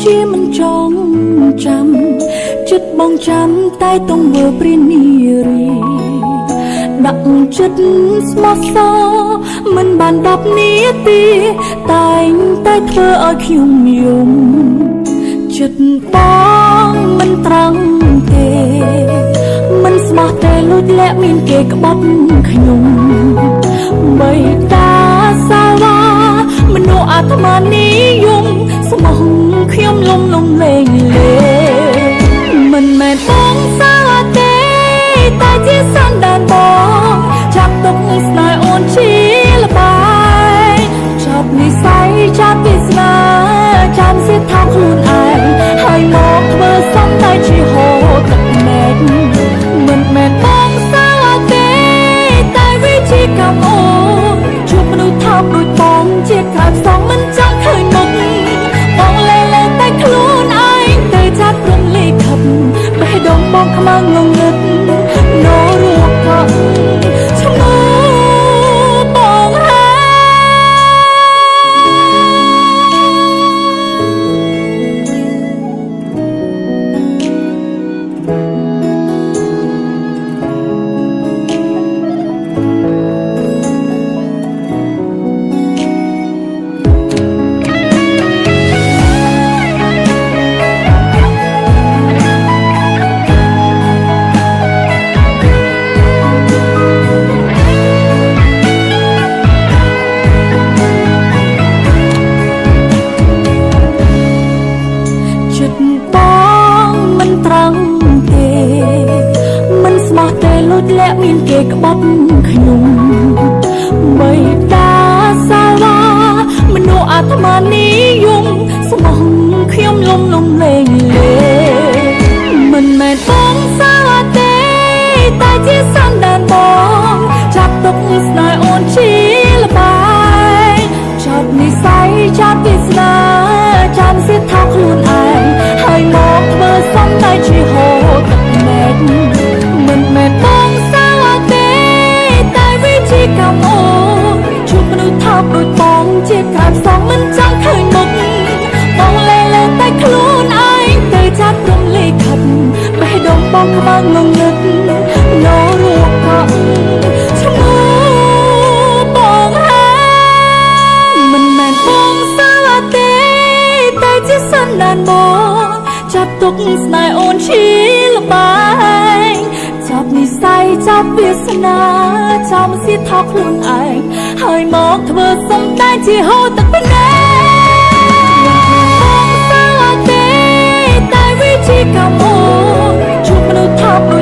ជាមិនចងចាំចិត្តបងចាំតែទង្វើព្រានារីដាក់ចិត្តស្មោះសរមិនបាន10នាទីតែងតែធ្វើឲ្យខ្ញុំយំចិត្តបងមិនត្រង់ទេមិនស្មោះតែលួចលាក់មានគេក្បត់ខ្ញុំបីតាសាវ៉ាមនុស្សអាត្មានិយមស្មោះខ្ញុំលំលេងលេមិនមែនបងសាទេតែជាសន្តានបងចាប់ទុកស្នេហ៍អូនជាលបាយចាប់និស័យចាប់វាសនាចាំសិទ្ធថាខ្លួនឯងហើយមកធ្វើសំតែជាហូរទឹកមែកមិនមែនបងសាទេតែវាជាកម្មអូនជួបមនុស្សថោកដូចបងជាខាត់សងមិនចង់ឃើញមុខបងលែងតែខ្លួនឯងទៅចាប់ព្រំលិខិតបេះដូងបងខ្មាំងងងឹតនររួបកក់ឈ្មោះបងហើយលាក់មានគេក្បត់ខ្ញុំបីតាសាវ៉ាមនុស្សអាត្មានិយមស្មោះខ្ញុំលំលេងលេមិនមែនបងសាទេតែជាសន្តានបងចាប់ទុកស្នេហ៍អូនជាលបាយចាប់និស័យចាប់វាសនាចាំសិទ្ធថាខ្លួនឯងហើយមកធ្វើសំតែជាហូរទឹកមែកមិនមែនបងកម្មអូនជួបមនុស្សថោកដូចបងជាខាត់សងមិនចង់ឃើញមុខបងលែងតែខ្លួនឯងទៅចាប់ព្រំលិខិតបេះដូងបងខ្មាំងងងឹតនររួបកក់ឈ្មោះបងហើយមិនមែនបងសាទេតែជាសន្តានបងចាប់ទុកស្នេហ៍អូនជាលបាយចាប់និស័យចាប់វាសនាចាំសិទ្ធថាខ្លួនឯងហើយមកធ្វើសំតែជាហូរទឹកភ្នែកបងសាទេតែវាជាកម្មអូនជួបមនុស្សថោកដូច